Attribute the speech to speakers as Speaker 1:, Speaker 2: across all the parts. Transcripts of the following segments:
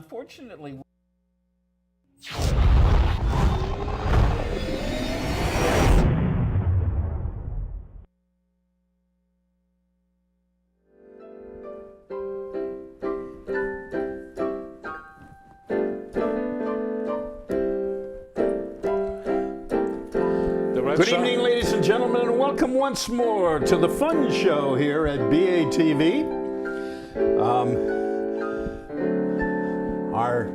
Speaker 1: unfortunately, good evening, ladies and gentlemen, and welcome once more to the fun show here at BATV. Our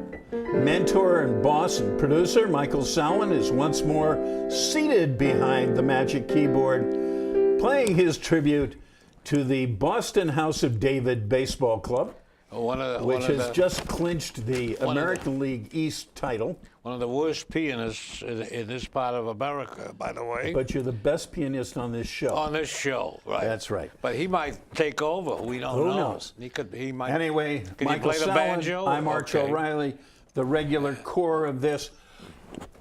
Speaker 1: mentor and boss and producer, Michael Sallen, is once more seated behind the magic keyboard, playing his tribute to the Boston House of David Baseball Club, which has just clinched the American League East title.
Speaker 2: One of the worst pianists in this part of America, by the way.
Speaker 1: But you're the best pianist on this show.
Speaker 2: On this show, right.
Speaker 1: That's right.
Speaker 2: But he might take over. We don't know.
Speaker 1: Who knows?
Speaker 2: He might.
Speaker 1: Anyway,
Speaker 2: Can
Speaker 1: Michael
Speaker 2: he play the
Speaker 1: Sallen,
Speaker 2: banjo?
Speaker 1: I'm Arch O'Riley, the regular core of this.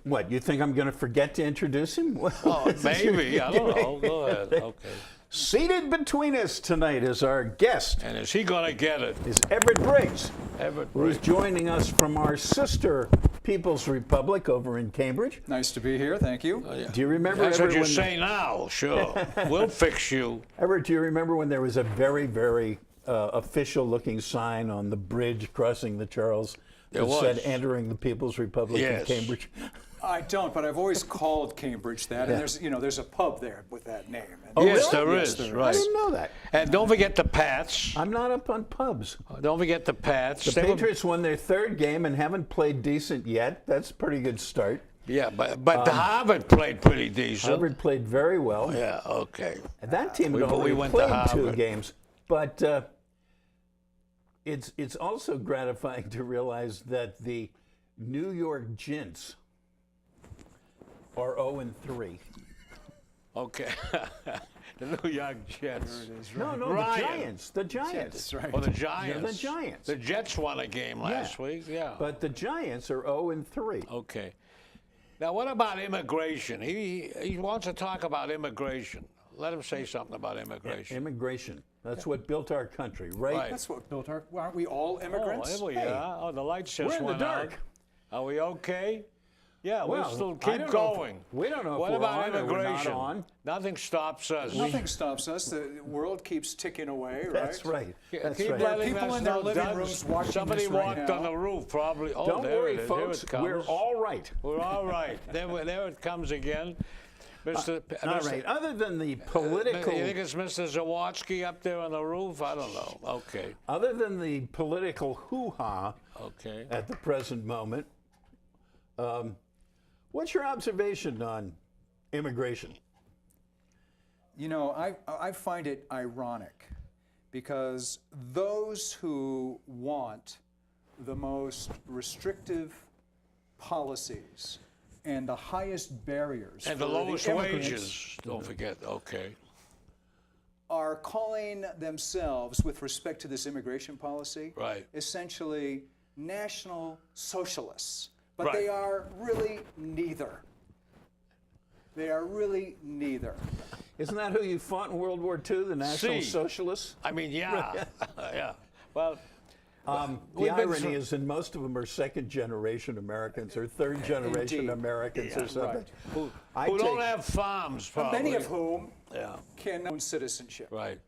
Speaker 1: What, you think I'm going to forget to introduce him?
Speaker 2: Oh, maybe. I don't know. Go ahead. Okay.
Speaker 1: Seated between us tonight is our guest.
Speaker 2: And is he going to get it?
Speaker 1: Is Everett Briggs.
Speaker 2: Everett
Speaker 1: Who's
Speaker 2: Briggs.
Speaker 1: joining us from our sister People's Republic over in Cambridge.
Speaker 3: Nice to be here. Thank you.
Speaker 2: Oh, yeah.
Speaker 1: Do you remember?
Speaker 2: That's
Speaker 1: Everett,
Speaker 2: what you say now. Sure. We'll fix you.
Speaker 1: Everett, do you remember when there was a very, very official-looking sign on the bridge crossing the Charles that said "Entering the People's Republic of Cambridge"?
Speaker 3: I don't, but I've always called Cambridge that, and there's a pub there with that name. And
Speaker 1: Oh,
Speaker 2: yes,
Speaker 1: really?
Speaker 2: there
Speaker 3: Yes,
Speaker 2: is.
Speaker 3: there is.
Speaker 2: Right.
Speaker 1: I didn't know that.
Speaker 2: And don't forget the Pats.
Speaker 1: I'm not up on pubs.
Speaker 2: Don't forget the Pats.
Speaker 1: The Patriots won their third game and haven't played decent yet. That's a pretty good start.
Speaker 2: Yeah, but Harvard played pretty decent.
Speaker 1: Harvard played very well.
Speaker 2: Yeah, okay.
Speaker 1: And that team had
Speaker 2: We
Speaker 1: already
Speaker 2: went to
Speaker 1: played 2
Speaker 2: Harvard.
Speaker 1: games. But it's also gratifying to realize that the New York Gents are 0-3.
Speaker 2: Okay. The New York Jets.
Speaker 1: No,
Speaker 2: Ryan.
Speaker 1: the Giants. The Giants.
Speaker 3: That's right.
Speaker 2: Oh, the Giants.
Speaker 1: Yeah, the Giants.
Speaker 2: The Jets won a game last week. Yeah.
Speaker 1: But the Giants are 0-3.
Speaker 2: Okay. Now, what about immigration? He wants to talk about immigration. Let him say something about immigration.
Speaker 1: Immigration. That's what built our country, right?
Speaker 2: Right.
Speaker 3: That's what built our. Aren't we all immigrants?
Speaker 2: Oh, here we are. Oh, the lights just
Speaker 1: We're in the
Speaker 2: went out.
Speaker 1: dark.
Speaker 2: Are we okay? Yeah,
Speaker 1: Well,
Speaker 2: we'll still
Speaker 1: I
Speaker 2: keep
Speaker 1: don't know
Speaker 2: going.
Speaker 1: we don't know if
Speaker 2: What
Speaker 1: we're
Speaker 2: about
Speaker 1: on or we're not
Speaker 2: immigration?
Speaker 1: on.
Speaker 2: Nothing stops us.
Speaker 3: Nothing stops us. The world keeps ticking away, right?
Speaker 1: That's right. That's
Speaker 2: Keep
Speaker 1: right.
Speaker 2: letting
Speaker 3: People
Speaker 2: us
Speaker 3: in their
Speaker 2: know,
Speaker 3: living
Speaker 2: Doug,
Speaker 3: rooms watching
Speaker 2: somebody
Speaker 3: this right
Speaker 2: walked
Speaker 3: now.
Speaker 2: on the roof, probably. Oh,
Speaker 1: Don't
Speaker 2: there
Speaker 1: worry,
Speaker 2: it is.
Speaker 1: folks.
Speaker 2: Here it comes.
Speaker 1: We're all right.
Speaker 2: We're all right. There it comes again. Mr.
Speaker 1: All right. Other than the political,
Speaker 2: You think it's Mr. Zawadzki up there on the roof? I don't know. Okay.
Speaker 1: other than the political hoo-ha
Speaker 2: Okay.
Speaker 1: at the present moment, what's your observation on immigration?
Speaker 3: You know, I find it ironic because those who want the most restrictive policies and the highest barriers
Speaker 2: And the
Speaker 3: for
Speaker 2: lowest
Speaker 3: immigrants
Speaker 2: wages. Don't forget. Okay.
Speaker 3: are calling themselves, with respect to this immigration policy,
Speaker 2: Right.
Speaker 3: essentially national socialists. But
Speaker 2: Right.
Speaker 3: they are really neither. They are really neither.
Speaker 1: Isn't that who you fought in World War II, the National
Speaker 2: See.
Speaker 1: Socialists?
Speaker 2: I mean, yeah. Yeah. Well,
Speaker 1: The
Speaker 2: we've been
Speaker 1: irony
Speaker 2: through-
Speaker 1: is, and most of them are second-generation Americans or third-generation
Speaker 3: Indeed.
Speaker 1: Americans or something.
Speaker 3: right.
Speaker 2: who
Speaker 1: I
Speaker 2: don't
Speaker 1: take-
Speaker 2: have farms, probably.
Speaker 3: Many of whom
Speaker 2: Yeah.
Speaker 3: can own citizenship.
Speaker 2: Right.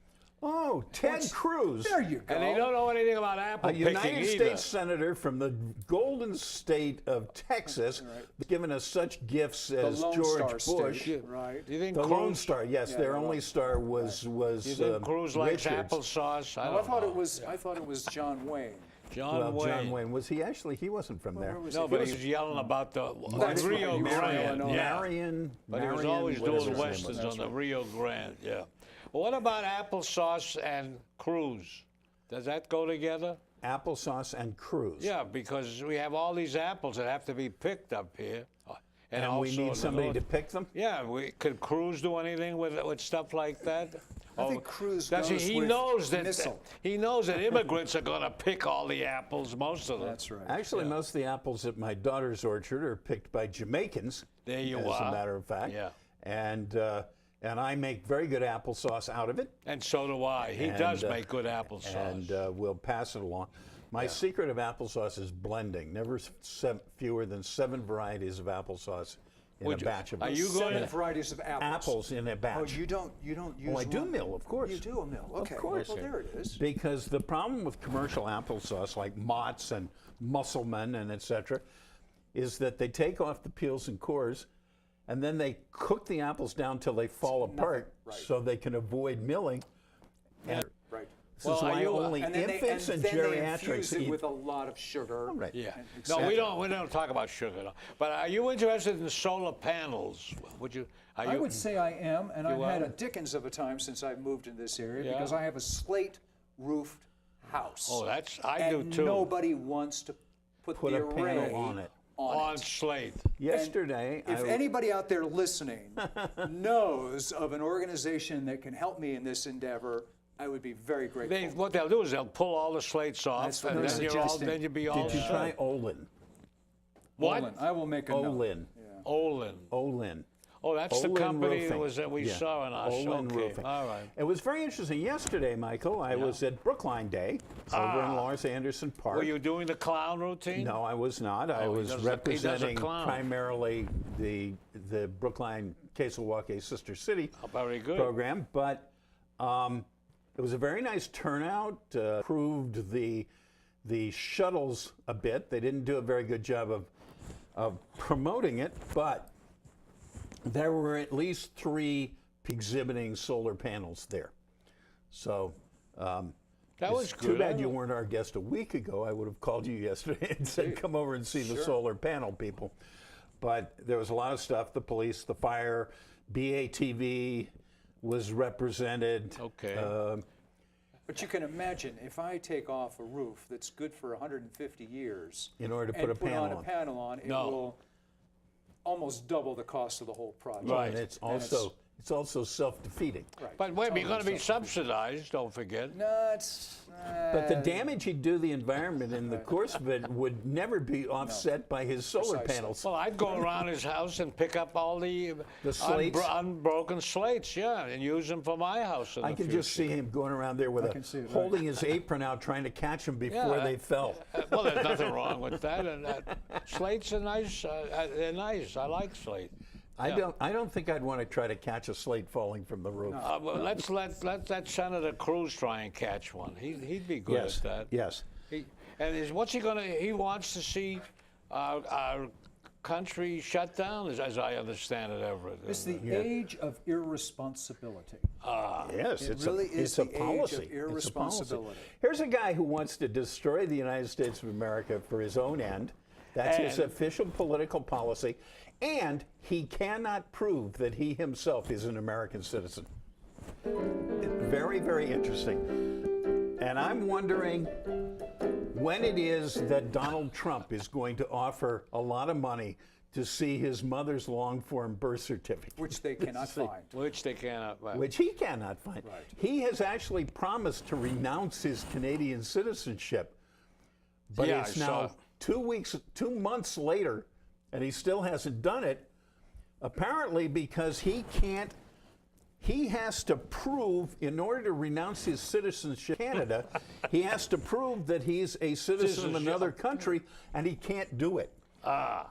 Speaker 1: Oh, Ted Cruz,
Speaker 3: There you go.
Speaker 2: And they don't know anything about apple
Speaker 1: a
Speaker 2: picking
Speaker 1: United
Speaker 2: either.
Speaker 1: States senator from the golden state of Texas, given us such gifts
Speaker 3: the
Speaker 1: as
Speaker 3: Lone
Speaker 1: George
Speaker 3: Star
Speaker 1: Bush.
Speaker 3: State, right?
Speaker 2: Do you think
Speaker 1: The
Speaker 2: Cruz,
Speaker 1: Lone Star, yes, their
Speaker 3: the
Speaker 1: only
Speaker 3: Lone
Speaker 1: star was
Speaker 2: Do you think Cruz likes
Speaker 1: Richards.
Speaker 2: applesauce? I
Speaker 3: I
Speaker 2: don't
Speaker 3: thought
Speaker 2: know.
Speaker 3: it was John Wayne.
Speaker 2: John
Speaker 1: Well,
Speaker 2: Wayne.
Speaker 1: John Wayne, was he actually? He wasn't from there.
Speaker 3: Where was
Speaker 2: No,
Speaker 3: he?
Speaker 2: but he was yelling about the
Speaker 3: That's
Speaker 2: Rio
Speaker 3: right, he was
Speaker 2: Grande.
Speaker 3: yelling,
Speaker 2: Yeah.
Speaker 1: Marion.
Speaker 2: But he was
Speaker 1: Marion,
Speaker 2: always
Speaker 1: whatever
Speaker 2: doing
Speaker 1: his name
Speaker 2: westerns
Speaker 1: was.
Speaker 2: on the Rio Grande. Yeah. Well, what about applesauce and Cruz? Does that go together?
Speaker 1: Applesauce and Cruz.
Speaker 2: Yeah, because we have all these apples that have to be picked up here.
Speaker 1: And
Speaker 2: also
Speaker 1: we
Speaker 2: in
Speaker 1: need
Speaker 2: the
Speaker 1: somebody
Speaker 2: north.
Speaker 1: to pick them?
Speaker 2: Yeah, could Cruz do anything with stuff like that?
Speaker 3: I think Cruz
Speaker 2: Does
Speaker 3: goes
Speaker 2: he
Speaker 3: with
Speaker 2: knows that
Speaker 3: missile.
Speaker 2: he knows that immigrants are going to pick all the apples, most of them.
Speaker 3: That's right.
Speaker 1: Actually, most of the apples at my daughter's orchard are picked by Jamaicans.
Speaker 2: There you
Speaker 1: as
Speaker 2: are.
Speaker 1: a matter of fact.
Speaker 2: Yeah.
Speaker 1: And I make very good applesauce out of it.
Speaker 2: And so do I. He does make good applesauce.
Speaker 1: And we'll pass it along. My secret of applesauce is blending. Never fewer than 7 varieties of applesauce in a batch of
Speaker 2: Are you going
Speaker 3: 7
Speaker 2: to?
Speaker 3: varieties of apples.
Speaker 1: apples in a batch.
Speaker 3: Oh, you don't use
Speaker 1: Oh, I do
Speaker 3: one?
Speaker 1: mill, of course.
Speaker 3: You do a mill. Okay.
Speaker 1: Of course.
Speaker 3: Well, there it is.
Speaker 1: Because the problem with commercial applesauce, like Mott's and Musselman and etc., is that they take off the peels and cores, and then they cook the apples down till they fall apart,
Speaker 3: right.
Speaker 1: so they can avoid milling. And
Speaker 3: Right.
Speaker 1: this is why only
Speaker 3: And then
Speaker 1: infants
Speaker 3: they,
Speaker 1: and
Speaker 3: then they
Speaker 1: geriatrics
Speaker 3: infuse it
Speaker 1: eat.
Speaker 3: with a lot of sugar.
Speaker 1: Right.
Speaker 2: Yeah.
Speaker 3: and
Speaker 2: No, we
Speaker 3: etc.
Speaker 2: don't talk about sugar. No. But are you interested in solar panels? Would you? Are you?
Speaker 3: I would say I am, and I've
Speaker 2: You
Speaker 3: had
Speaker 2: are?
Speaker 3: a dickens of a time since I've moved in this area
Speaker 2: Yeah.
Speaker 3: because I have a slate roofed house.
Speaker 2: Oh, I
Speaker 3: and
Speaker 2: do too.
Speaker 3: nobody wants to put
Speaker 1: Put
Speaker 3: the
Speaker 1: a panel
Speaker 3: array
Speaker 1: on it.
Speaker 2: On slate.
Speaker 1: Yesterday,
Speaker 3: If anybody out there listening knows of an organization that can help me in this endeavor, I would be very grateful.
Speaker 2: What they'll do is they'll pull all the slates off,
Speaker 3: That's what
Speaker 2: and
Speaker 3: they're
Speaker 2: then
Speaker 3: suggesting.
Speaker 2: then you'll be all
Speaker 1: did you
Speaker 2: set.
Speaker 1: try Olin?
Speaker 2: What?
Speaker 3: Olin. I will make a note.
Speaker 1: Olin.
Speaker 2: Olin.
Speaker 1: Olin.
Speaker 2: Oh, that's the
Speaker 1: Olin
Speaker 2: company
Speaker 1: Roofing.
Speaker 2: that we
Speaker 1: Yeah.
Speaker 2: saw in us.
Speaker 1: Olin
Speaker 2: Okay.
Speaker 1: Roofing.
Speaker 2: All right.
Speaker 1: It was very interesting. Yesterday, Michael, I was at Brookline Day over in Lars Anderson Park.
Speaker 2: Were you doing the clown routine?
Speaker 1: No, I was not. I
Speaker 2: Oh, he
Speaker 1: was
Speaker 2: does a
Speaker 1: representing
Speaker 2: clown.
Speaker 1: primarily the Brookline Kesilwaukee Sister City
Speaker 2: Oh, very good.
Speaker 1: program, but it was a very nice turnout. Proved the shuttles a bit. They didn't do a very good job of promoting it, but there were at least 3 exhibiting solar panels there. So
Speaker 2: That was
Speaker 1: it's too
Speaker 2: good.
Speaker 1: bad you weren't our guest a week ago. I would have called you yesterday and said, come over and see the solar panel people. But there was a lot of stuff. The police, the fire, BATV was represented.
Speaker 2: Okay.
Speaker 3: But you can imagine if I take off a roof that's good for 150 years
Speaker 1: In order to
Speaker 3: and
Speaker 1: put a panel
Speaker 3: on a
Speaker 1: on.
Speaker 3: panel on, it
Speaker 2: No.
Speaker 3: will almost double the cost of the whole project.
Speaker 2: Right.
Speaker 1: And it's also self-defeating.
Speaker 3: Right.
Speaker 2: But wait,
Speaker 3: It's
Speaker 2: you're going to be
Speaker 3: almost something.
Speaker 2: subsidized, don't forget.
Speaker 3: No, it's.
Speaker 1: But the damage he'd do the environment in the course of it would never be offset by his solar
Speaker 3: Precisely.
Speaker 1: panels.
Speaker 2: Well, I'd go around his house and pick up all the
Speaker 1: slates?
Speaker 2: unbroken slates, yeah, and use them for my house in
Speaker 1: I
Speaker 2: the
Speaker 1: can just see him going around there with
Speaker 3: can see it, right.
Speaker 1: holding his apron out, trying to catch them before
Speaker 2: Yeah.
Speaker 1: they fell.
Speaker 2: Well, there's nothing wrong with that. And slates are nice. They're nice. I like slate.
Speaker 1: I don't think I'd want to try to catch a slate falling from the roof.
Speaker 2: Well, let's let Senator Cruz try and catch one. He'd be good
Speaker 1: Yes.
Speaker 2: at that.
Speaker 1: Yes.
Speaker 2: What's he gonna? He wants to see our country shut down, as I understand it, Everett.
Speaker 3: It's the age of irresponsibility.
Speaker 1: Yes,
Speaker 3: It
Speaker 1: it's
Speaker 3: really
Speaker 1: a,
Speaker 3: is
Speaker 1: it's a
Speaker 3: the age of
Speaker 1: policy. It's a policy.
Speaker 3: irresponsibility.
Speaker 1: Here's a guy who wants to destroy the United States of America for his own end. That's his
Speaker 2: And-
Speaker 1: official political policy. And he cannot prove that he himself is an American citizen. Very, very interesting. And I'm wondering when it is that Donald Trump is going to offer a lot of money to see his mother's long-form birth certificate.
Speaker 3: Which they cannot find.
Speaker 2: Which they cannot.
Speaker 1: Which he cannot find.
Speaker 3: Right.
Speaker 1: He has actually promised to renounce his Canadian citizenship. But
Speaker 2: Yeah,
Speaker 1: it's
Speaker 2: I
Speaker 1: now
Speaker 2: saw.
Speaker 1: 2 months later, and he still hasn't done it, apparently because he has to prove, in order to renounce his citizenship in Canada, he has to prove that he's a citizen of another country, and he can't do it.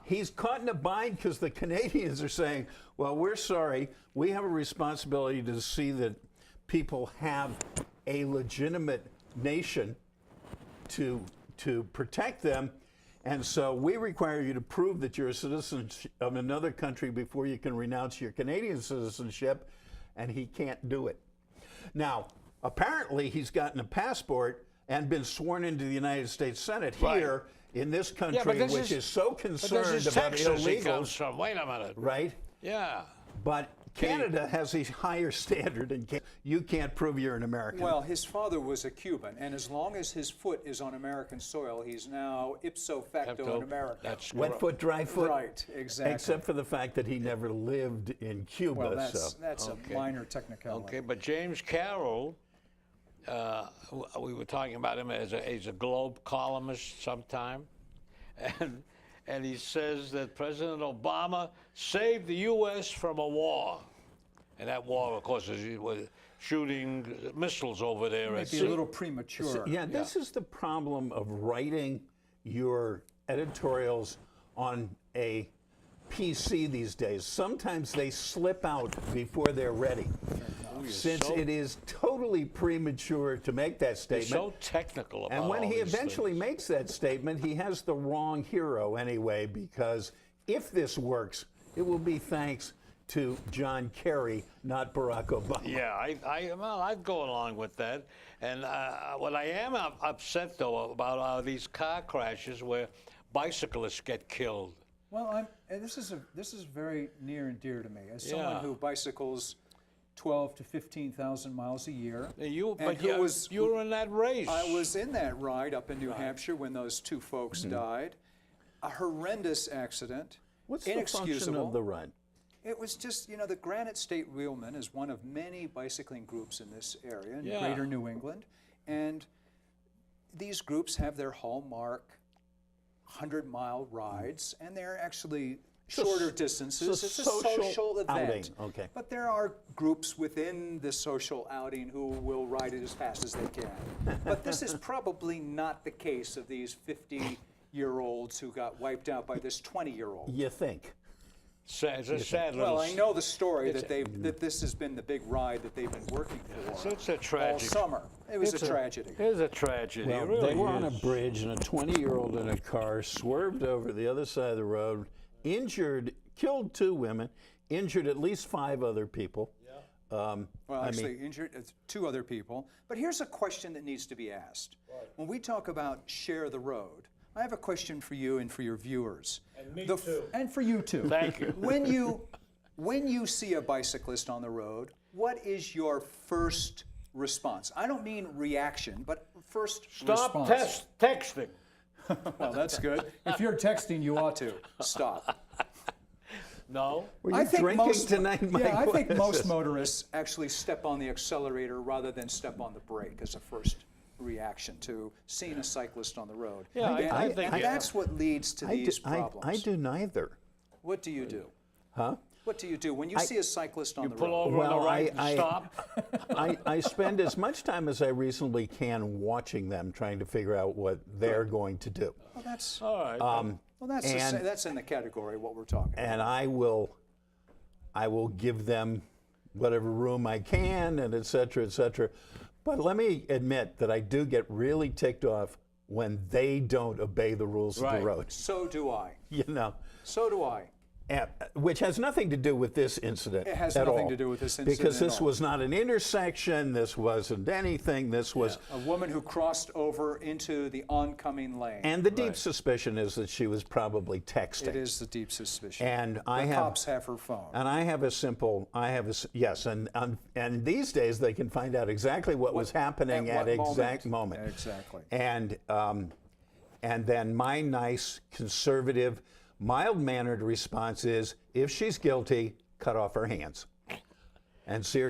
Speaker 1: He's caught in a bind because the Canadians are saying, well, we're sorry, we have a responsibility to see that people have a legitimate nation to protect them. And so we require you to prove that you're a citizen of another country before you can renounce your Canadian citizenship, and he can't do it. Now, apparently he's gotten a passport and been sworn into the United States Senate here in this country,
Speaker 2: this
Speaker 1: which is so
Speaker 2: But this
Speaker 1: concerned
Speaker 2: is
Speaker 1: about
Speaker 2: Texas he comes
Speaker 1: illegals,
Speaker 2: from. Wait a minute.
Speaker 1: right?
Speaker 2: Yeah.
Speaker 1: But Canada has a higher standard, and you can't prove you're an American.
Speaker 3: Well, his father was a Cuban, and as long as his foot is on American soil, he's now ipso facto an American.
Speaker 2: That's
Speaker 1: Wet
Speaker 2: correct.
Speaker 1: foot, dry foot.
Speaker 3: Right, exactly.
Speaker 1: Except for the fact that he never lived in Cuba.
Speaker 3: Well, that's
Speaker 2: Okay.
Speaker 3: a minor technicality.
Speaker 2: Okay, but James Carroll, we were talking about him as a Globe columnist sometime, and he says that President Obama saved the U.S. from a war. And that war, of course, was shooting missiles over there.
Speaker 3: Might
Speaker 2: At
Speaker 3: be a
Speaker 2: sea.
Speaker 3: little premature.
Speaker 1: Yeah, this is the problem of writing your editorials on a PC these days. Sometimes they slip out before they're ready. Since it is totally premature to make that statement.
Speaker 2: So technical about
Speaker 1: And when
Speaker 2: all
Speaker 1: he
Speaker 2: these
Speaker 1: eventually
Speaker 2: things.
Speaker 1: makes that statement, he has the wrong hero anyway, because if this works, it will be thanks to John Kerry, not Barack Obama.
Speaker 2: Yeah, I'd go along with that. And what I am upset, though, about are these car crashes where bicyclists get killed.
Speaker 3: Well, and this is very near and dear to me. As someone
Speaker 2: Yeah.
Speaker 3: who bicycles 12 to 15,000 miles a year.
Speaker 2: You
Speaker 3: and
Speaker 2: you were in that race.
Speaker 3: I was in that ride up in New Hampshire when those two folks died. A horrendous accident.
Speaker 1: What's the function
Speaker 3: inexcusable.
Speaker 1: of the run?
Speaker 3: It was just, the Granite State Wheelmen is one of many bicycling groups in this area, in
Speaker 2: Yeah.
Speaker 3: greater New England. And these groups have their hallmark 100-mile rides, and they're actually shorter distances.
Speaker 1: it's a
Speaker 3: It's a social event.
Speaker 1: outing, okay.
Speaker 3: But there are groups within the social outing who will ride it as fast as they can. But this is probably not the case of these 50-year-olds who got wiped out by this 20-year-old.
Speaker 1: You think?
Speaker 2: It's a sad little.
Speaker 3: Well, I know the story that this has been the big ride that they've been working for
Speaker 2: It's a
Speaker 3: all
Speaker 2: tragedy.
Speaker 3: summer. It was a tragedy.
Speaker 2: It is a tragedy.
Speaker 1: Well,
Speaker 2: it really
Speaker 1: they were on a
Speaker 2: is.
Speaker 1: bridge, and a 20-year-old in a car swerved over the other side of the road, killed 2 women, injured at least 5 other people.
Speaker 3: Well, actually, injured 2 other people. But here's a question that needs to be asked. When we talk about share the road, I have a question for you and for your viewers.
Speaker 2: And me too.
Speaker 3: And for you too.
Speaker 2: Thank you.
Speaker 3: When you see a bicyclist on the road, what is your first response? I don't mean reaction, but first
Speaker 2: Stop
Speaker 3: response.
Speaker 2: texting.
Speaker 3: Well, that's good. If you're texting, you ought to stop.
Speaker 2: No.
Speaker 1: Were you drinking tonight, Mike?
Speaker 3: Yeah, I
Speaker 1: What
Speaker 3: think
Speaker 1: is
Speaker 3: most
Speaker 1: this?
Speaker 3: motorists actually step on the accelerator rather than step on the brake as a first reaction to seeing a cyclist on the road.
Speaker 2: Yeah, I
Speaker 3: and,
Speaker 2: think
Speaker 3: and
Speaker 2: yeah.
Speaker 3: that's what leads to these problems.
Speaker 1: I do neither.
Speaker 3: What do you do?
Speaker 1: Huh?
Speaker 3: What do you do when you see a cyclist on the
Speaker 2: Pull
Speaker 3: road?
Speaker 2: over on
Speaker 1: Well,
Speaker 2: the right and stop.
Speaker 1: I spend as much time as I reasonably can watching them, trying to figure out what they're going to do.
Speaker 3: Well, that's
Speaker 2: All right.
Speaker 3: well, that's in the category of what we're talking about.
Speaker 1: And I will give them whatever room I can, and et cetera, et cetera. But let me admit that I do get really ticked off when they don't obey the rules of
Speaker 2: Right.
Speaker 1: the road.
Speaker 3: So do I.
Speaker 1: You know,
Speaker 3: So do I.
Speaker 1: which has nothing to do with this incident.
Speaker 3: It has
Speaker 1: at
Speaker 3: nothing
Speaker 1: all.
Speaker 3: to do with this incident
Speaker 1: Because
Speaker 3: at
Speaker 1: this
Speaker 3: all.
Speaker 1: was not an intersection. This wasn't anything. This was.
Speaker 3: A woman who crossed over into the oncoming lane.
Speaker 1: And the deep suspicion is that she was probably texting.
Speaker 3: It is the deep suspicion.
Speaker 1: And
Speaker 3: the cops have her phone.
Speaker 1: And I have a simple. Yes, and these days they can find out exactly what was happening
Speaker 3: at
Speaker 1: at
Speaker 3: what
Speaker 1: exact
Speaker 3: moment.
Speaker 1: moment.
Speaker 3: Exactly.
Speaker 1: And then my nice, conservative, mild-mannered response is, if she's guilty, cut off her hands. And see her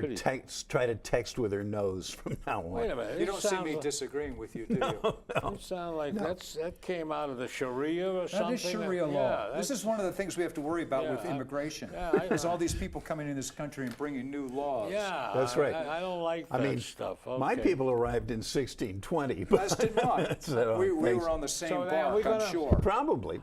Speaker 1: try to text with her nose from now on.
Speaker 2: Wait a minute.
Speaker 3: You don't see me disagreeing with you, do you?
Speaker 2: You sound like that came out of the Sharia or something.
Speaker 3: That is Sharia law.
Speaker 2: Yeah,
Speaker 3: This is one of the things we have to worry about with immigration. There's all these people coming in this country and bringing new laws.
Speaker 2: Yeah,
Speaker 1: That's right.
Speaker 2: I don't like that stuff.
Speaker 1: My
Speaker 2: Okay.
Speaker 1: people arrived in 1620. But
Speaker 3: As did mine.
Speaker 1: So,
Speaker 3: we
Speaker 1: thanks.
Speaker 3: were on the same
Speaker 2: So, are
Speaker 3: bark,
Speaker 2: we
Speaker 3: I'm
Speaker 2: gonna-
Speaker 3: sure.
Speaker 1: Probably.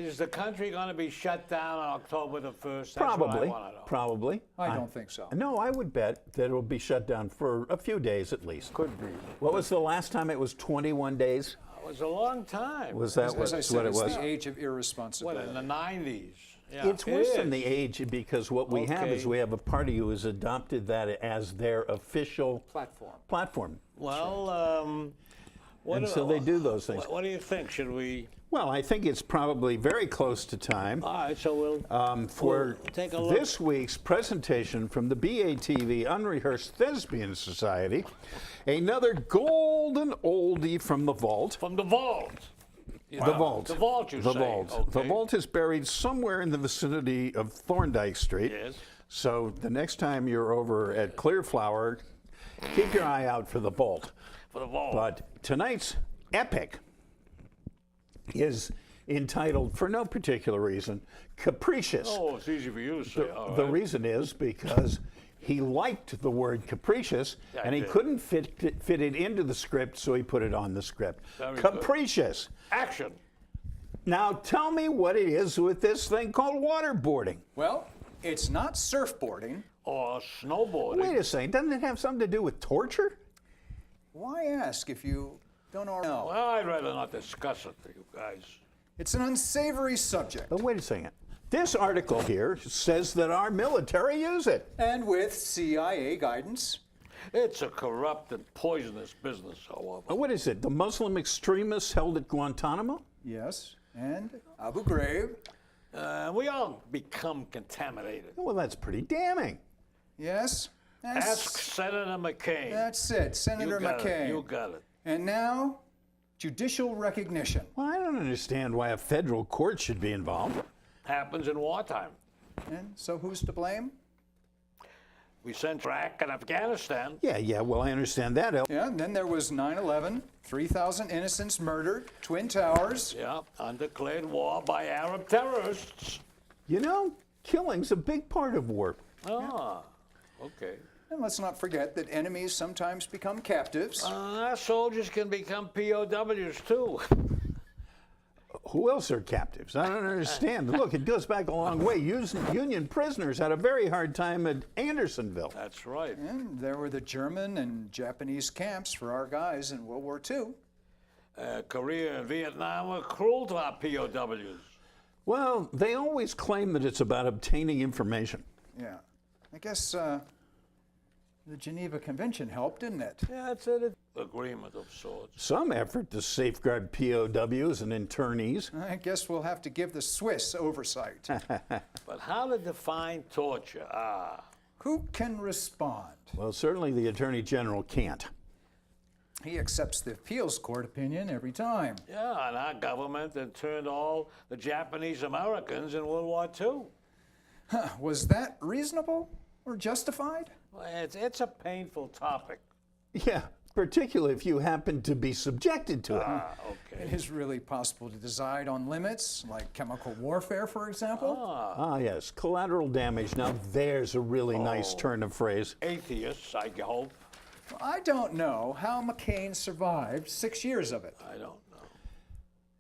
Speaker 2: Is the country going to be shut down on October the 1st? That's what I
Speaker 1: Probably.
Speaker 2: want to know.
Speaker 1: Probably.
Speaker 3: I don't think so.
Speaker 1: No, I would bet that it will be shut down for a few days at least.
Speaker 2: Could be.
Speaker 1: What was the last time it was 21 days?
Speaker 2: It was a long time.
Speaker 1: Was that
Speaker 3: As I
Speaker 1: what
Speaker 3: said,
Speaker 1: it
Speaker 3: it's
Speaker 1: was?
Speaker 3: the age of
Speaker 2: What,
Speaker 3: irresponsibility.
Speaker 2: in the 90s? Yeah,
Speaker 1: It's worse
Speaker 2: it
Speaker 1: than the
Speaker 2: is.
Speaker 1: age because what we have is
Speaker 2: Okay.
Speaker 1: we have a party who has adopted that as their official platform.
Speaker 2: Well,
Speaker 1: And so they do those things.
Speaker 2: What do you think? Should we?
Speaker 1: Well, I think it's probably very close to time
Speaker 2: All right, so we'll
Speaker 1: for
Speaker 2: take a look.
Speaker 1: this week's presentation from the BATV Unrehearsed Thespian Society, another golden oldie from the vault.
Speaker 2: From the vault.
Speaker 1: The vault.
Speaker 2: The vault, you
Speaker 1: The
Speaker 2: say.
Speaker 1: vault. The
Speaker 2: Okay.
Speaker 1: vault is buried somewhere in the vicinity of Thorndike Street.
Speaker 2: Yes.
Speaker 1: So the next time you're over at Clearflower, keep your eye out for the vault.
Speaker 2: For the vault.
Speaker 1: But tonight's epic is entitled, for no particular reason, Capricious.
Speaker 2: Oh, it's easy for you to say. All
Speaker 1: The
Speaker 2: right.
Speaker 1: reason is because he liked the word capricious,
Speaker 2: Yeah, I
Speaker 1: and he
Speaker 2: did.
Speaker 1: couldn't fit it into the script, so he put it on the script.
Speaker 2: Very good.
Speaker 1: Capricious.
Speaker 2: Action.
Speaker 1: Now tell me what it is with this thing called waterboarding.
Speaker 3: Well, it's not surfboarding.
Speaker 2: Or snowboarding.
Speaker 1: Wait a second, doesn't it have something to do with torture?
Speaker 3: Why ask if you don't already know?
Speaker 2: Well, I'd rather not discuss it to you guys.
Speaker 3: It's an unsavory subject.
Speaker 1: But wait a second. This article here says that our military use it.
Speaker 3: And with CIA guidance,
Speaker 2: It's a corrupt and poisonous business, however.
Speaker 1: What is it? The Muslim extremists held at Guantanamo?
Speaker 3: yes, and Abu Ghraib,
Speaker 2: We all become contaminated.
Speaker 1: Well, that's pretty damning.
Speaker 3: yes.
Speaker 2: Ask Senator McCain.
Speaker 3: That's it, Senator
Speaker 2: you got
Speaker 3: McCain.
Speaker 2: It. You got it.
Speaker 3: And now, judicial recognition.
Speaker 1: Well, I don't understand why a federal court should be involved.
Speaker 2: Happens in wartime.
Speaker 3: And so who's to blame?
Speaker 2: We sent Iraq and Afghanistan.
Speaker 1: Yeah, well, I understand that.
Speaker 3: Yeah, and then there was 9/11, 3,000 innocents murdered, Twin Towers.
Speaker 2: Yeah, undeclared war by Arab terrorists.
Speaker 1: You know, killing's a big part of war.
Speaker 2: Ah, okay.
Speaker 3: And let's not forget that enemies sometimes become captives.
Speaker 2: Our soldiers can become POWs too.
Speaker 1: Who else are captives? I don't understand. Look, it goes back a long way. Union prisoners had a very hard time at Andersonville.
Speaker 2: That's right.
Speaker 3: And there were the German and Japanese camps for our guys in World War II.
Speaker 2: Korea and Vietnam were cruel to our POWs.
Speaker 1: Well, they always claim that it's about obtaining information.
Speaker 3: Yeah. I guess the Geneva Convention helped, didn't it?
Speaker 2: Yeah, it's an agreement of sorts.
Speaker 1: Some effort to safeguard POWs and internees.
Speaker 3: I guess we'll have to give the Swiss oversight.
Speaker 2: But how to define torture?
Speaker 3: Who can respond?
Speaker 1: Well, certainly the Attorney General can't.
Speaker 3: He accepts the appeals court opinion every time.
Speaker 2: Yeah, and our government interned all the Japanese Americans in World War II.
Speaker 3: Was that reasonable or justified?
Speaker 2: Well, it's a painful topic.
Speaker 1: Yeah, particularly if you happen to be subjected to it.
Speaker 2: Okay.
Speaker 3: It is really possible to decide on limits, like chemical warfare, for example.
Speaker 1: Ah, yes, collateral damage. Now there's a really nice turn of phrase.
Speaker 2: Atheists, I hope.
Speaker 3: I don't know how McCain survived 6 years of it.
Speaker 2: I don't know.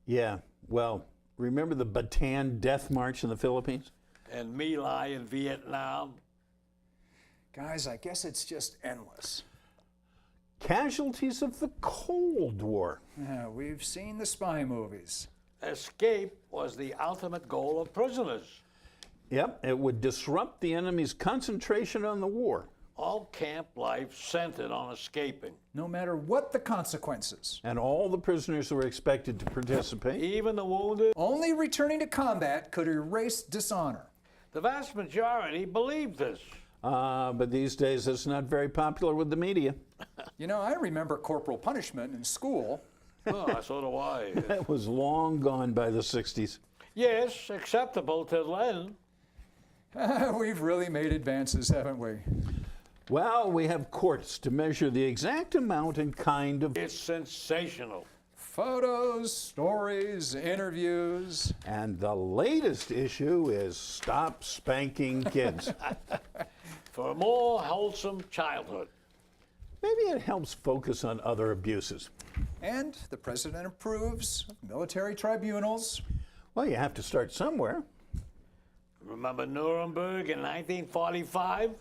Speaker 1: Yeah, well, remember the Bataan Death March in the Philippines?
Speaker 2: And My Lai in Vietnam.
Speaker 3: Guys, I guess it's just endless.
Speaker 1: Casualties of the Cold War.
Speaker 3: Yeah, we've seen the spy movies.
Speaker 2: Escape was the ultimate goal of prisoners.
Speaker 1: Yep, it would disrupt the enemy's concentration on the war.
Speaker 2: All camp life centered on escaping.
Speaker 3: No matter what the consequences.
Speaker 1: And all the prisoners were expected to participate.
Speaker 2: Even the wounded.
Speaker 3: Only returning to combat could erase dishonor.
Speaker 2: The vast majority believed this.
Speaker 1: But these days it's not very popular with the media.
Speaker 3: You know, I remember corporal punishment in school.
Speaker 2: Oh, so do I.
Speaker 1: That was long gone by the 60s.
Speaker 2: Yes, acceptable till then.
Speaker 3: We've really made advances, haven't we?
Speaker 1: Well, we have courts to measure the exact amount and kind of.
Speaker 2: It's sensational.
Speaker 3: Photos, stories, interviews.
Speaker 1: And the latest issue is stop spanking kids.
Speaker 2: For a more wholesome childhood.
Speaker 1: Maybe it helps focus on other abuses.
Speaker 3: And the president approves of military tribunals.
Speaker 1: Well, you have to start somewhere.
Speaker 2: Remember Nuremberg in 1945?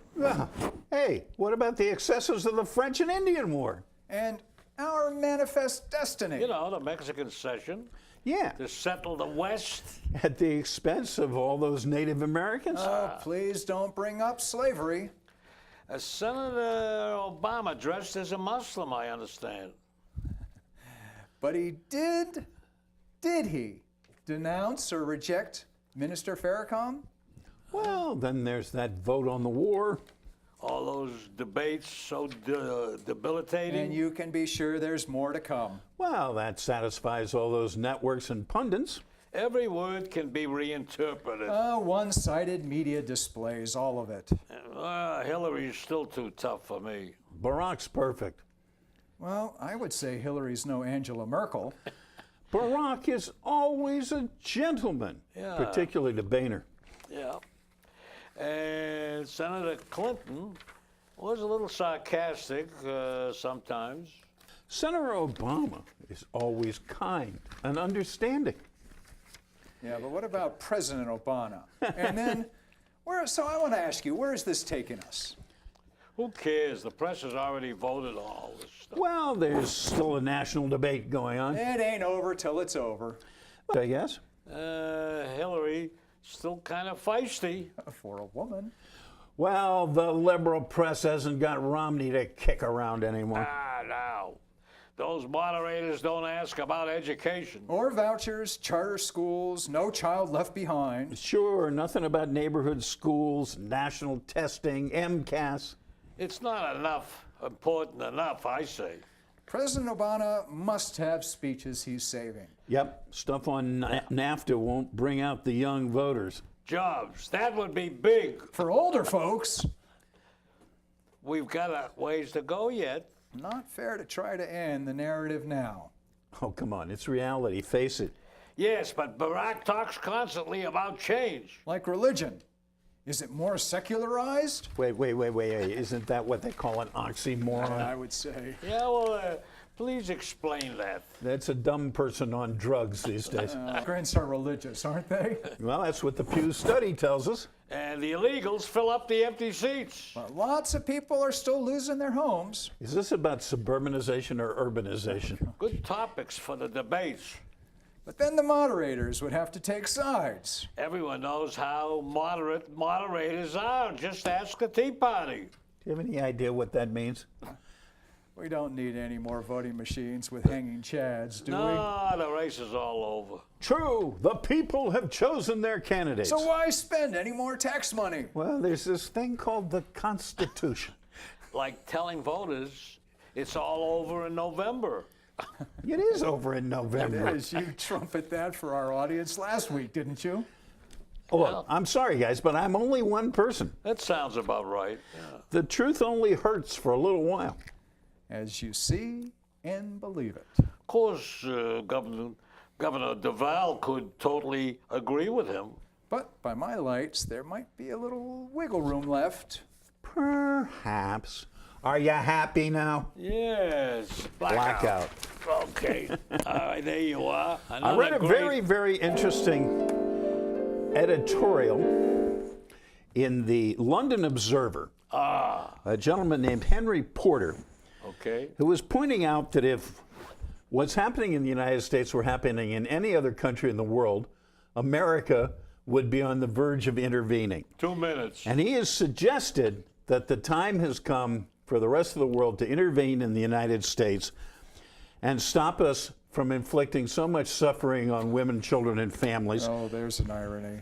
Speaker 1: Hey, what about the excesses of the French and Indian War?
Speaker 3: And our manifest destiny.
Speaker 2: You know, the Mexican cession
Speaker 1: Yeah,
Speaker 2: to settle the West.
Speaker 1: at the expense of all those Native Americans.
Speaker 3: Oh, please don't bring up slavery.
Speaker 2: Senator Obama dressed as a Muslim, I understand.
Speaker 3: But he did he denounce or reject Minister Farrakhan?
Speaker 1: Well, then there's that vote on the war.
Speaker 2: All those debates so debilitating.
Speaker 3: And you can be sure there's more to come.
Speaker 1: Well, that satisfies all those networks and pundits.
Speaker 2: Every word can be reinterpreted.
Speaker 3: One-sided media displays, all of it.
Speaker 2: Hillary's still too tough for me.
Speaker 1: Barack's perfect.
Speaker 3: Well, I would say Hillary's no Angela Merkel.
Speaker 1: Barack is always a gentleman,
Speaker 2: Yeah.
Speaker 1: particularly to Boehner.
Speaker 2: Yeah. And Senator Clinton was a little sarcastic sometimes.
Speaker 1: Senator Obama is always kind and understanding.
Speaker 3: Yeah, but what about President Obama? And then, so I want to ask you, where is this taking us?
Speaker 2: Who cares? The press has already voted on all this stuff.
Speaker 1: Well, there's still a national debate going on,
Speaker 3: It ain't over till it's over.
Speaker 1: I guess.
Speaker 2: Hillary still kind of feisty.
Speaker 3: For a woman.
Speaker 1: Well, the liberal press hasn't got Romney to kick around anymore.
Speaker 2: No. Those moderators don't ask about education.
Speaker 3: Or vouchers, charter schools, no child left behind.
Speaker 1: Sure, nothing about neighborhood schools, national testing, MCAS.
Speaker 2: It's not important enough, I say.
Speaker 3: President Obama must have speeches he's saving.
Speaker 1: Yep, stuff on NAFTA won't bring out the young voters.
Speaker 2: Jobs, that would be big.
Speaker 3: For older folks,
Speaker 2: We've got a ways to go yet.
Speaker 3: not fair to try to end the narrative now.
Speaker 1: Oh, come on, it's reality, face it.
Speaker 2: Yes, but Barack talks constantly about change.
Speaker 3: Like religion. Is it more secularized?
Speaker 1: Wait, isn't that what they call an oxymoron?
Speaker 3: I would say.
Speaker 2: Yeah, well, please explain that.
Speaker 1: That's a dumb person on drugs these days.
Speaker 3: Immigrants are religious, aren't they?
Speaker 1: Well, that's what the Pew study tells us.
Speaker 2: And the illegals fill up the empty seats.
Speaker 3: But lots of people are still losing their homes.
Speaker 1: Is this about suburbanization or urbanization?
Speaker 2: Good topics for the debates.
Speaker 3: But then the moderators would have to take sides.
Speaker 2: Everyone knows how moderate moderators are. Just ask the Tea Party.
Speaker 1: Do you have any idea what that means?
Speaker 3: We don't need any more voting machines with hanging chads, do we?
Speaker 2: No, the race is all over.
Speaker 1: True, the people have chosen their candidates.
Speaker 3: So why spend any more tax money?
Speaker 1: Well, there's this thing called the Constitution.
Speaker 2: Like telling voters it's all over in November.
Speaker 1: It is over in November.
Speaker 3: It is. You trumpet that for our audience last week, didn't you?
Speaker 1: Well, I'm sorry, guys, but I'm only one person.
Speaker 2: That sounds about right. Yeah.
Speaker 1: The truth only hurts for a little while.
Speaker 3: As you see and believe it.
Speaker 2: Of course, Governor DeVal could totally agree with him.
Speaker 3: But by my lights, there might be a little wiggle room left.
Speaker 1: Perhaps. Are you happy now?
Speaker 2: Yes.
Speaker 1: Blackout.
Speaker 2: Okay. All right, there you are.
Speaker 1: I read a very, very interesting editorial in the London Observer. A gentleman named Henry Porter,
Speaker 2: Okay.
Speaker 1: who was pointing out that if what's happening in the United States were happening in any other country in the world, America would be on the verge of intervening.
Speaker 2: 2 minutes.
Speaker 1: And he has suggested that the time has come for the rest of the world to intervene in the United States and stop us from inflicting so much suffering on women, children, and families.
Speaker 3: Oh, there's an irony.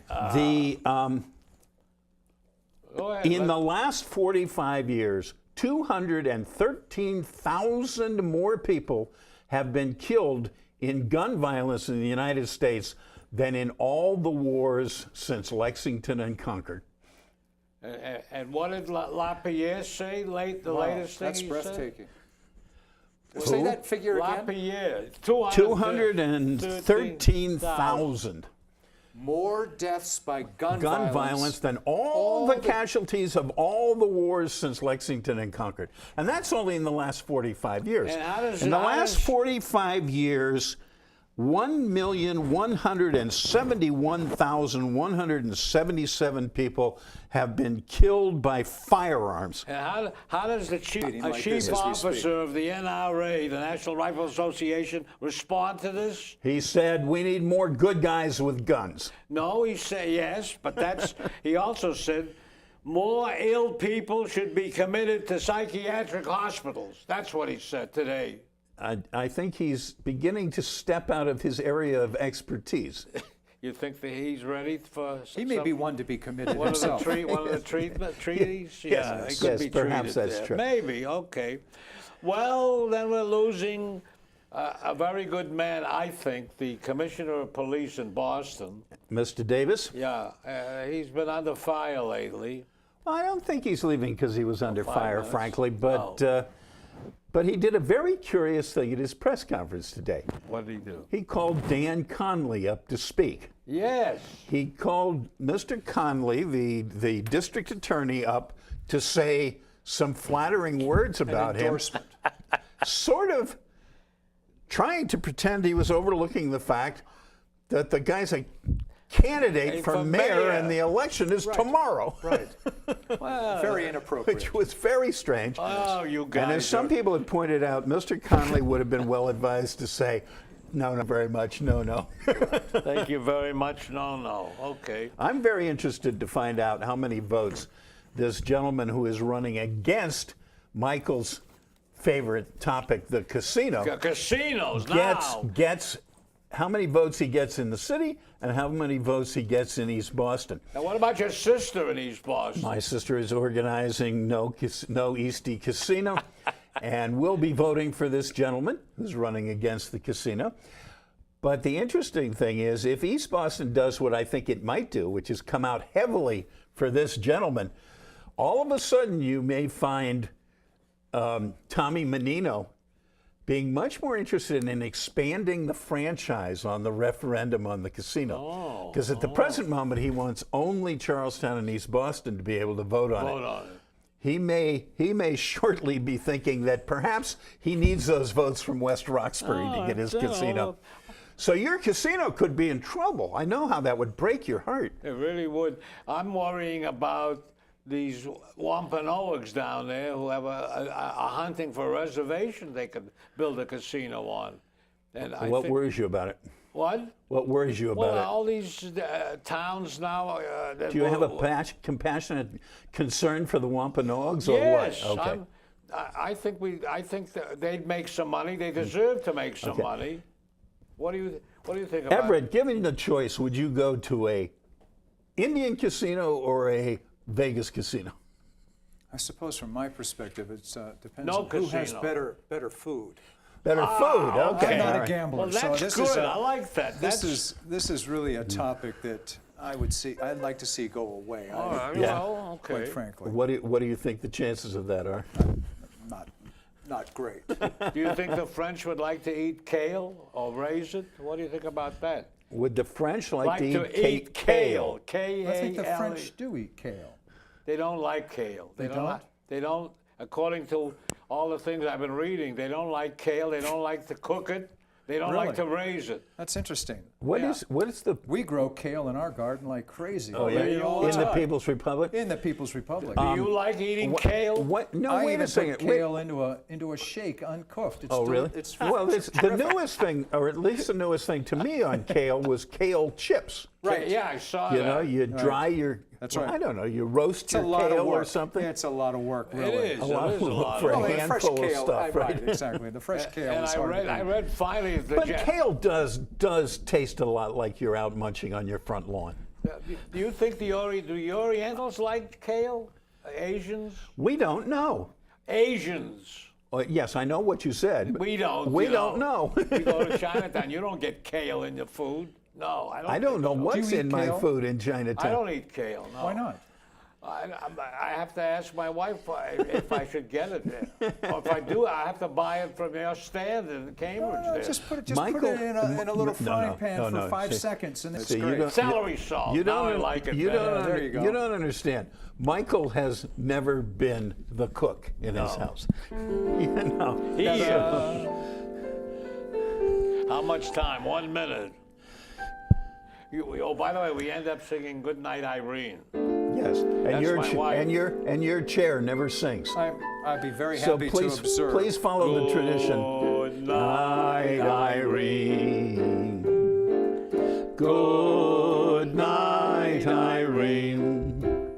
Speaker 2: Go ahead,
Speaker 1: In the last 45 years, 213,000 more people have been killed in gun violence in the United States than in all the wars since Lexington and Concord.
Speaker 2: And what did LaPierre say? The latest thing
Speaker 3: That's
Speaker 2: he
Speaker 3: breathtaking.
Speaker 1: Who?
Speaker 3: Say that figure
Speaker 2: said?
Speaker 3: again.
Speaker 2: LaPierre.
Speaker 1: 213,000
Speaker 3: More deaths by gun
Speaker 1: violence than all the casualties of all the wars since Lexington and Concord. And that's only in the last 45 years.
Speaker 2: And how does
Speaker 1: in the
Speaker 2: how
Speaker 1: last
Speaker 2: does-
Speaker 1: 45 years, 1,171,177 people have been killed by firearms.
Speaker 2: And how does the chief
Speaker 3: like this as we
Speaker 2: officer
Speaker 3: speak.
Speaker 2: of the NRA, the National Rifle Association, respond to this?
Speaker 1: He said, we need more good guys with guns.
Speaker 2: No, he said yes, but that's. He also said more ill people should be committed to psychiatric hospitals. That's what he said today.
Speaker 1: I think he's beginning to step out of his area of expertise.
Speaker 2: You think that he's ready for?
Speaker 3: He may be one to be committed
Speaker 2: one of the
Speaker 3: himself.
Speaker 2: one of the treaties. Yeah, he could
Speaker 1: yes,
Speaker 2: be
Speaker 1: perhaps
Speaker 2: treated
Speaker 1: that's
Speaker 2: there.
Speaker 1: true.
Speaker 2: Maybe. Okay. Well, then we're losing a very good man. I think the commissioner of police in Boston.
Speaker 1: Mr. Davis?
Speaker 2: Yeah, he's been under fire lately.
Speaker 1: I don't think he's leaving because he was under fire,
Speaker 2: minutes.
Speaker 1: frankly, but But he did a very curious thing at his press conference today.
Speaker 2: What did he do?
Speaker 1: He called Dan Conley up to speak.
Speaker 2: Yes.
Speaker 1: He called Mr. Conley, the district attorney, up to say some flattering words about him, sort of trying to pretend he was overlooking the fact that the guy's a candidate for mayor and the election is tomorrow.
Speaker 3: Right. Well, very inappropriate.
Speaker 1: Which was very strange.
Speaker 2: Oh, you guys.
Speaker 1: And as some people had pointed out, Mr. Conley would have been well advised to say, no, not very much, no, no.
Speaker 2: Thank you very much, no, no. Okay.
Speaker 1: I'm very interested to find out how many votes this gentleman who is running against Michael's favorite topic, the casino,
Speaker 2: Casinos now.
Speaker 1: gets how many votes he gets in the city and how many votes he gets in East Boston.
Speaker 2: Now, what about your sister in East Boston?
Speaker 1: My sister is organizing No Eastie Casino, and we'll be voting for this gentleman who's running against the casino. But the interesting thing is, if East Boston does what I think it might do, which is come out heavily for this gentleman, all of a sudden you may find Tommy Menino being much more interested in expanding the franchise on the referendum on the casino. Because at the present moment, he wants only Charlestown and East Boston to be able to vote on it. He may shortly be thinking that perhaps he needs those votes from West Roxbury to get his casino. So your casino could be in trouble. I know how that would break your heart.
Speaker 2: It really would. I'm worrying about these Wampanoags down there who have a hunting for a reservation they could build a casino on. And
Speaker 1: what worries you about it?
Speaker 2: What?
Speaker 1: What worries you about it?
Speaker 2: Well, all these towns now.
Speaker 1: Do you have a compassionate concern for the Wampanoags, or
Speaker 2: yes,
Speaker 1: what? Okay.
Speaker 2: I think that they'd make some money. They deserve to make some money. What do you think about
Speaker 1: Everett, given the choice, would you go to a Indian casino or a Vegas casino?
Speaker 3: I suppose from my perspective, it depends
Speaker 2: No
Speaker 3: on who has
Speaker 2: casino.
Speaker 3: better food.
Speaker 1: Better food, okay.
Speaker 3: I'm not
Speaker 1: all
Speaker 3: a
Speaker 1: right.
Speaker 3: gambler,
Speaker 2: Well, that's
Speaker 3: so this
Speaker 2: good.
Speaker 3: is
Speaker 2: I like that.
Speaker 3: This is really a topic that I'd like to see go away.
Speaker 2: All right,
Speaker 1: Yeah.
Speaker 2: well, okay.
Speaker 3: Quite frankly,
Speaker 1: What do you think the chances of that are?
Speaker 3: not great.
Speaker 2: Do you think the French would like to eat kale or raise it? What do you think about that?
Speaker 1: Would the French like to
Speaker 2: eat kale? K-A-L-E.
Speaker 3: I think the French do eat kale.
Speaker 2: They don't like kale.
Speaker 3: They don't?
Speaker 2: They don't. According to all the things I've been reading, they don't like kale. They don't like to cook it. They don't like to raise it.
Speaker 3: That's interesting.
Speaker 1: What is the?
Speaker 3: We grow kale in our garden like crazy.
Speaker 1: Oh, yeah.
Speaker 2: all
Speaker 1: In
Speaker 2: the
Speaker 1: the
Speaker 2: time.
Speaker 1: People's Republic?
Speaker 3: In the People's Republic.
Speaker 2: Do you like eating kale?
Speaker 1: What? No,
Speaker 3: I
Speaker 1: wait
Speaker 3: even
Speaker 1: a second.
Speaker 3: put kale into a shake uncooked. It's
Speaker 1: Oh, really?
Speaker 3: It's
Speaker 1: Well, the newest thing, or at least the newest thing to me on kale, was kale chips.
Speaker 2: Right. Yeah, I saw
Speaker 1: You
Speaker 2: that.
Speaker 1: know, you dry your.
Speaker 3: That's right.
Speaker 1: I don't know. You roast
Speaker 3: It's a
Speaker 1: your
Speaker 3: lot of
Speaker 1: kale
Speaker 3: work.
Speaker 1: or something.
Speaker 3: Yeah, it's a lot of work, really.
Speaker 2: It is.
Speaker 1: A lot
Speaker 2: It
Speaker 1: of
Speaker 2: is a
Speaker 1: work
Speaker 2: lot
Speaker 1: for
Speaker 2: of
Speaker 1: a
Speaker 2: work.
Speaker 3: The fresh
Speaker 1: handful of
Speaker 3: kale,
Speaker 1: stuff, right?
Speaker 3: Exactly. The fresh kale
Speaker 2: And
Speaker 3: is
Speaker 2: I
Speaker 3: hard
Speaker 2: read,
Speaker 3: to
Speaker 2: I
Speaker 3: beat.
Speaker 2: read finally the
Speaker 1: But kale does taste a lot like you're out munching on your front lawn.
Speaker 2: Do you think the Orientals like kale? Asians?
Speaker 1: We don't know.
Speaker 2: Asians.
Speaker 1: Yes, I know what you said. But
Speaker 2: We don't.
Speaker 1: We
Speaker 2: you
Speaker 1: don't know.
Speaker 2: You go to Chinatown, you don't get kale in your food. No, I don't.
Speaker 1: I don't
Speaker 2: think
Speaker 1: know
Speaker 2: so.
Speaker 1: what's
Speaker 3: eat
Speaker 1: in my
Speaker 3: kale?
Speaker 1: food in Chinatown.
Speaker 2: I don't eat kale. No.
Speaker 3: Why not?
Speaker 2: I have to ask my wife if I should get it there. Or if I do, I have to buy it from your stand in Cambridge.
Speaker 3: No,
Speaker 2: there.
Speaker 3: just put it
Speaker 1: Michael-
Speaker 3: in a little frying pan for 5
Speaker 1: See-
Speaker 3: seconds, and it's
Speaker 1: see, you
Speaker 3: great.
Speaker 1: don't-
Speaker 2: Celery salt.
Speaker 1: You
Speaker 2: Now
Speaker 1: don't,
Speaker 2: I like it
Speaker 1: you
Speaker 2: better.
Speaker 1: don't,
Speaker 3: There you go.
Speaker 1: you don't understand. Michael has never been the cook in his house. You know.
Speaker 2: He How much time? 1 minute. Oh, by the way, we end up singing "Good Night, Irene."
Speaker 1: Yes, and
Speaker 2: That's
Speaker 1: your
Speaker 2: my wife.
Speaker 1: and your chair never sings.
Speaker 3: I'd be very
Speaker 1: So
Speaker 3: happy
Speaker 1: please,
Speaker 3: to observe.
Speaker 1: please follow the tradition.
Speaker 2: Good night,
Speaker 1: Irene. Good night, Irene.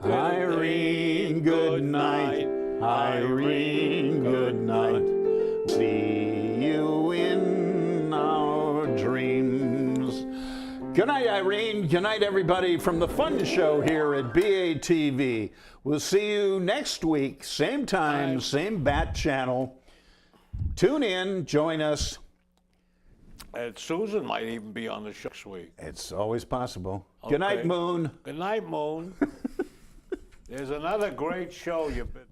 Speaker 1: Irene, good night. Irene, good night. See you in our dreams. Good night, Irene. Good night, everybody, from the Fun Show here at BATV. We'll see you next week, same time, same bat channel. Tune in, join us.
Speaker 2: And Susan might even be on the show next week.
Speaker 1: It's always possible. Good night,
Speaker 2: Okay.
Speaker 1: Moon.
Speaker 2: Good night, Moon. There's another great show you've been.